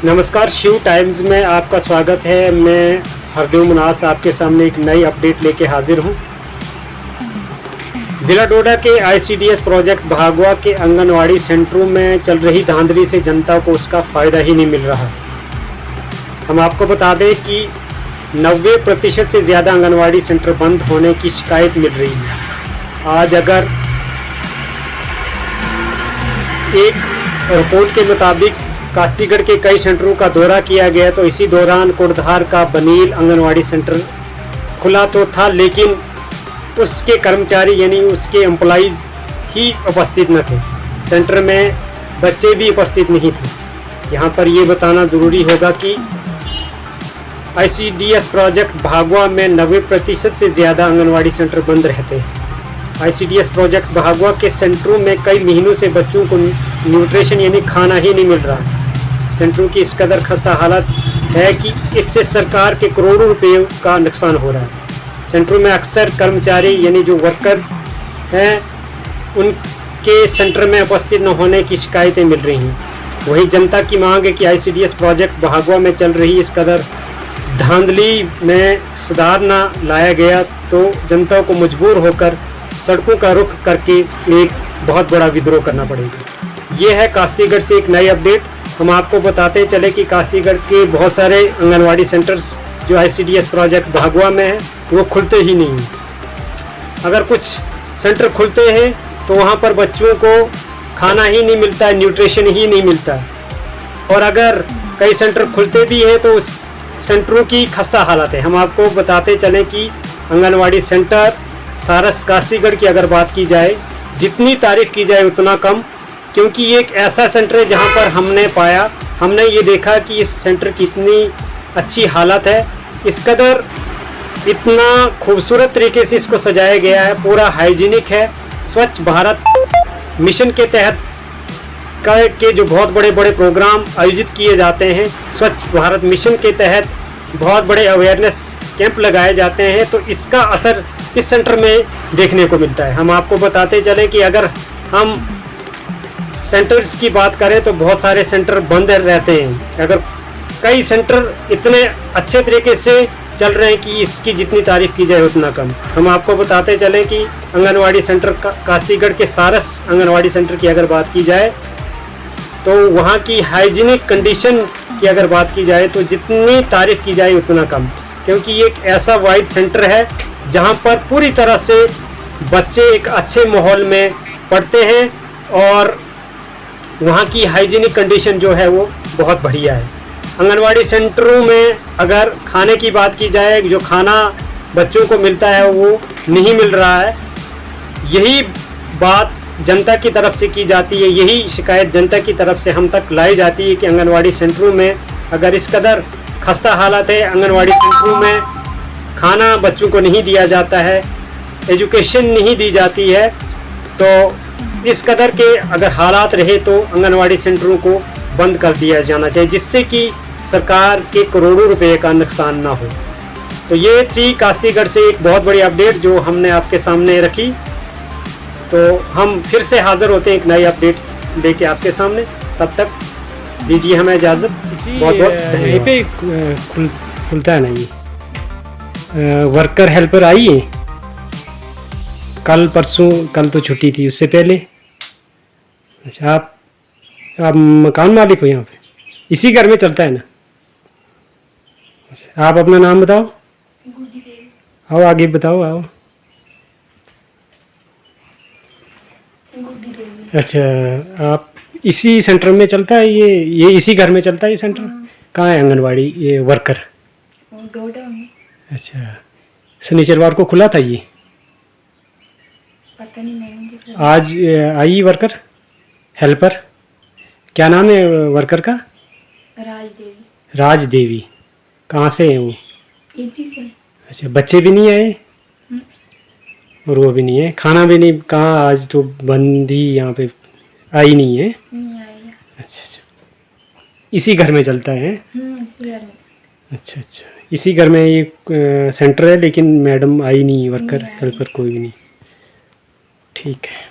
नमस्कार, शिव टाइम्स में आपका स्वागत है। मैं हरदेव मुनास आपके सामने एक नई अपडेट लेके हाजिर हूँ। ज़िला डोडा के ICDS प्रोजेक्ट भागवा के आंगनवाड़ी सेंटरों में चल रही धांधली से जनता को उसका फ़ायदा ही नहीं मिल रहा। हम आपको बता दें कि 90% से ज़्यादा आंगनवाड़ी सेंटर बंद होने की शिकायत मिल रही है। आज अगर एक रिपोर्ट के मुताबिक कास्तीगढ़ के कई सेंटरों का दौरा किया गया तो इसी दौरान कोटधार का बनील आंगनवाड़ी सेंटर खुला तो था, लेकिन उसके कर्मचारी यानी उसके एम्प्लॉइज़ ही उपस्थित न थे। सेंटर में बच्चे भी उपस्थित नहीं थे। यहाँ पर ये बताना ज़रूरी होगा कि ICDS प्रोजेक्ट भागवा में 90% से ज़्यादा आंगनवाड़ी सेंटर बंद रहते हैं। ICDS प्रोजेक्ट भागवा के सेंटरों में कई महीनों से बच्चों को न्यूट्रिशन यानी खाना ही नहीं मिल रहा। सेंटरों की इस कदर खस्ता हालत है कि इससे सरकार के करोड़ों रुपए का नुकसान हो रहा है। सेंटरों में अक्सर कर्मचारी यानी जो वर्कर हैं उनके सेंटर में उपस्थित न होने की शिकायतें मिल रही हैं। वही जनता की मांग है कि ICDS प्रोजेक्ट भागवा में चल रही इस कदर धांधली में सुधार न लाया गया तो जनता को मजबूर होकर सड़कों का रुख करके एक बहुत बड़ा विद्रोह करना पड़ेगा। ये है कास्तीगढ़ से एक नई अपडेट। हम आपको बताते चले कि कास्तीगढ़ के बहुत सारे आंगनवाड़ी सेंटर्स जो ICDS प्रोजेक्ट भागवा में है वो खुलते ही नहीं हैं। अगर कुछ सेंटर खुलते हैं तो वहाँ पर बच्चों को खाना ही नहीं मिलता है, न्यूट्रिशन ही नहीं मिलता है। और अगर कई सेंटर खुलते भी हैं तो उस सेंटरों की खस्ता हालत है। हम आपको बताते चलें कि आंगनवाड़ी सेंटर सारस कास्तीगढ़ की अगर बात की जाए, जितनी तारीफ़ की जाए उतना कम, क्योंकि ये एक ऐसा सेंटर है जहाँ पर हमने ये देखा कि इस सेंटर की इतनी अच्छी हालत है, इस कदर इतना खूबसूरत तरीके से इसको सजाया गया है, पूरा हाइजीनिक है। स्वच्छ भारत मिशन के तहत के जो बहुत बड़े बड़े प्रोग्राम आयोजित किए जाते हैं, स्वच्छ भारत मिशन के तहत बहुत बड़े अवेयरनेस कैंप लगाए जाते हैं, तो इसका असर इस सेंटर में देखने को मिलता है। हम आपको बताते चले कि अगर हम सेंटर्स की बात करें तो बहुत सारे सेंटर बंद रहते हैं। अगर कई सेंटर इतने अच्छे तरीके से चल रहे हैं कि इसकी जितनी तारीफ़ की जाए उतना कम। हम आपको बताते चलें कि आंगनवाड़ी सेंटर कास्तीगढ़ के सारस आंगनवाड़ी सेंटर की अगर बात की जाए तो वहाँ की हाइजीनिक कंडीशन की अगर बात की जाए तो जितनी तारीफ़ की जाए उतना कम, क्योंकि ये एक ऐसा वाइड सेंटर है जहाँ पर पूरी तरह से बच्चे एक अच्छे माहौल में पढ़ते हैं और वहाँ की हाइजीनिक कंडीशन जो है वो बहुत बढ़िया है। आंगनवाड़ी सेंटरों में अगर खाने की बात की जाए, जो खाना बच्चों को मिलता है वो नहीं मिल रहा है। यही बात जनता की तरफ से की जाती है, यही शिकायत जनता की तरफ से हम तक लाई जाती है कि आंगनवाड़ी सेंटरों में अगर इस कदर खस्ता हालत है, आंगनवाड़ी सेंटरों में खाना बच्चों को नहीं दिया जाता है, एजुकेशन नहीं दी जाती है, तो इस कदर के अगर हालात रहे तो आंगनवाड़ी सेंटरों को बंद कर दिया जाना चाहिए, जिससे कि सरकार के करोड़ों रुपए का नुकसान ना हो। तो ये थी कास्तीगढ़ से एक बहुत बड़ी अपडेट जो हमने आपके सामने रखी। तो हम फिर से हाज़िर होते हैं एक नई अपडेट लेके आपके सामने। तब तक दीजिए हमें इजाज़त। बहुत बहुत यहीं पे खुलता है ना ये वर्कर हेल्पर आई है कल परसों, कल तो छुट्टी थी, उससे पहले। अच्छा, आप मकान मालिक हो यहाँ पे? इसी घर में चलता है ना? अच्छा, आप अपना नाम बताओ। आओ आगे बताओ, आओ। अच्छा, आप इसी सेंटर में चलता है ये इसी घर में चलता है ये सेंटर? कहाँ है आंगनवाड़ी ये वर्कर? डोडा में। अच्छा, शनिचरवार को खुला था ये? पता नहीं, मैंने देखा। आज आई वर्कर हेल्पर? क्या नाम है वर्कर का? राजदेवी। राजदेवी। कहाँ से है वो? इसी से। अच्छा, बच्चे भी नहीं आए और वो भी नहीं है, खाना भी नहीं? कहाँ आज तो बंदी यहाँ पे आई नहीं है? नहीं आई है। अच्छा, इसी घर में चलता है? इसी घर में। अच्छा, इसी घर में ये सेंटर है, लेकिन मैडम आई नहीं, वर्कर हेल्पर कोई भी नहीं। ठीक है।